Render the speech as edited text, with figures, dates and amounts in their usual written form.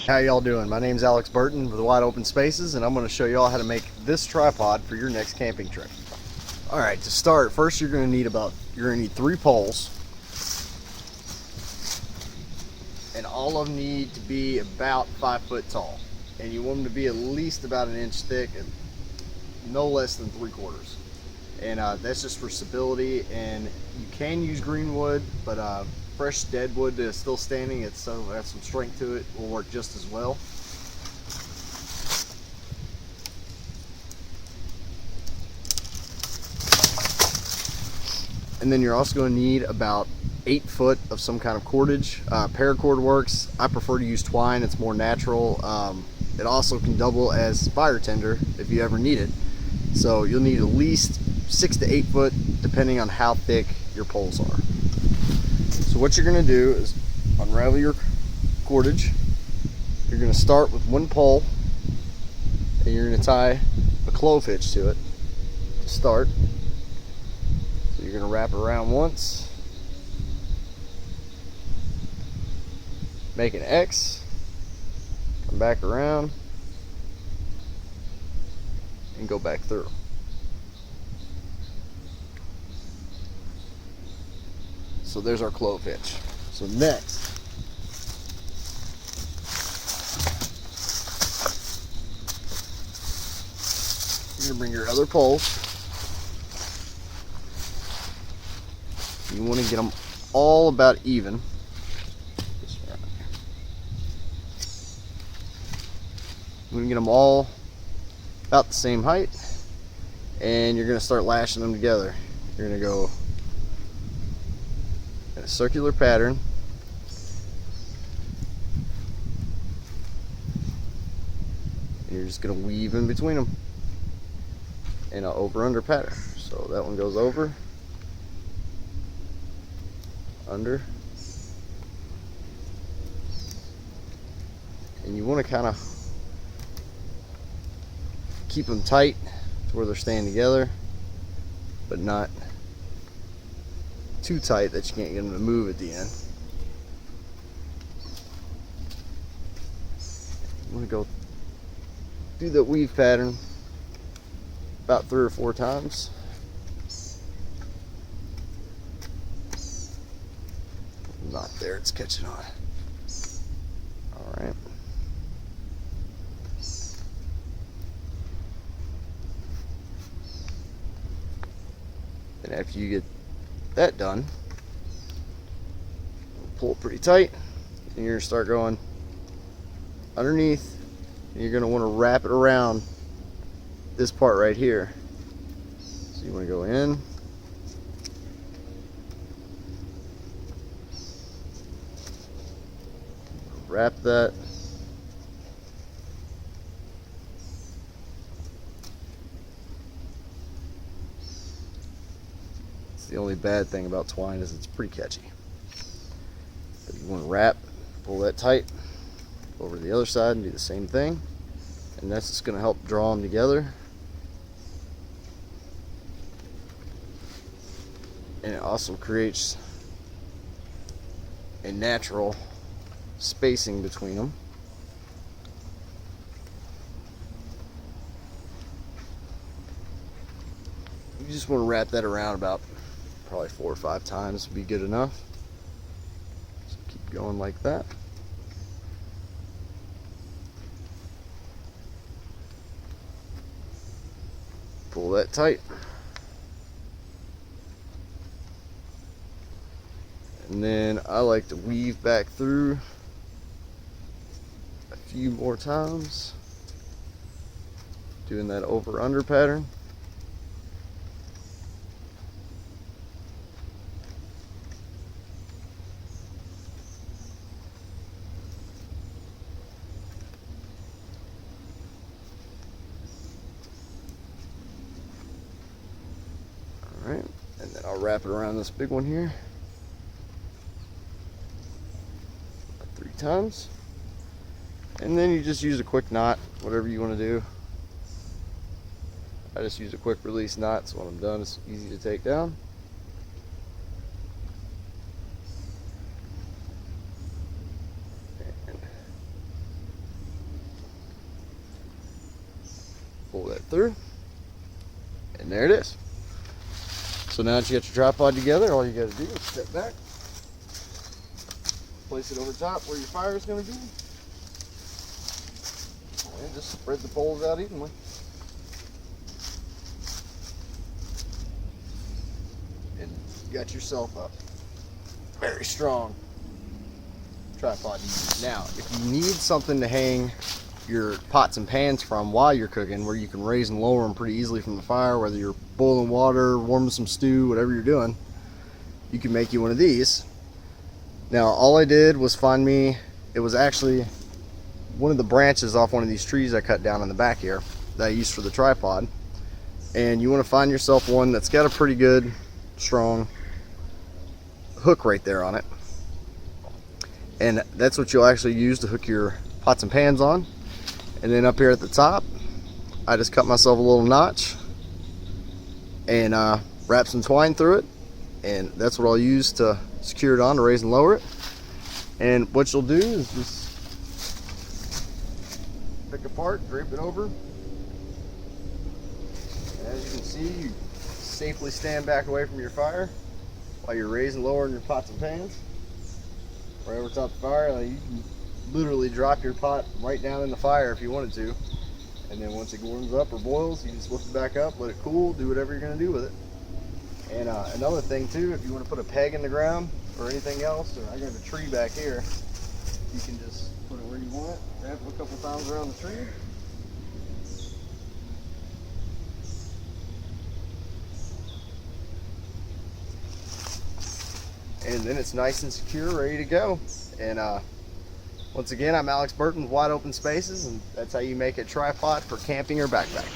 How y'all doing? My name's Alex Burton with Wide Open Spaces, and I'm going to show y'all how to make this tripod for your next camping trip. All right, to start, first you're going to need 3 poles, and all of them need to be about 5 foot tall, and you want them to be at least about an inch thick and no less than 3/4. And that's just for stability. And you can use green wood, but fresh dead wood is still standing. It's so has some strength to it. Will work just as well. And then you're also going to need about 8 foot of some kind of cordage. Paracord works. I prefer to use twine. It's more natural. It also can double as fire tinder if you ever need it. So you'll need at least 6 to 8 foot, depending on how thick your poles are. So what you're going to do is unravel your cordage. You're going to start with 1 pole, and you're going to tie a clove hitch to it to start. So you're going to wrap it around once, make an X, come back around, and go back through. So there's our clove hitch. So next, you're gonna bring your other poles. You want to get them all about even. You want to get them all about the same height, and you're going to start lashing them together. You're going to go in a circular pattern, and you're just going to weave in between them in an over-under pattern. So that one goes over, under, and you want to kind of keep them tight to where they're staying together, but not too tight that you can't get them to move at the end. I'm going to go do the weave pattern about 3 or 4 times. Not there, it's catching on. All right. And after you get that done, pull it pretty tight, and you're going to start going underneath, and you're going to want to wrap it around this part right here. So you want to go in, wrap that, the only bad thing about twine is it's pretty catchy. But you want to wrap, pull that tight, go over to the other side and do the same thing, and that's just going to help draw them together. And it also creates a natural spacing between them. You just want to wrap that around about probably 4 or 5 times would be good enough. So keep going like that. Pull that tight. And then I like to weave back through a few more times, doing that over under pattern. Alright, and then I'll wrap it around this big one here. 3 times. And then you just use a quick knot, whatever you want to do. I just use a quick release knot, so when I'm done it's easy to take down. And through, and there it is. So now that you got your tripod together, all you got to do is step back, place it over top where your fire is going to be, and just spread the poles out evenly. And you got yourself a very strong tripod to use. Now, if you need something to hang your pots and pans from while you're cooking, where you can raise and lower them pretty easily from the fire, whether you're boiling water, warming some stew, whatever you're doing, you can make you one of these. Now, all I did was find me, it was actually one of the branches off one of these trees I cut down in the back here that I used for the tripod. And you want to find yourself one that's got a pretty good, strong hook right there on it. And that's what you'll actually use to hook your pots and pans on. And then up here at the top, I just cut myself a little notch and wrap some twine through it, and that's what I'll use to secure it on to raise and lower it. And what you'll do is just pick apart, drape it over. And as you can see, you safely stand back away from your fire while you're raising and lowering your pots and pans. Right over top the fire, you can literally drop your pot right down in the fire if you wanted to, and then once it warms up or boils, you just lift it back up, let it cool, do whatever you're going to do with it. And another thing too, if you want to put a peg in the ground or anything else, or I got a tree back here, you can just put it where you want it, wrap it a couple times around the tree, and then it's nice and secure, ready to go. And once again, I'm Alex Burton with Wide Open Spaces, and that's how you make a tripod for camping or backpacking.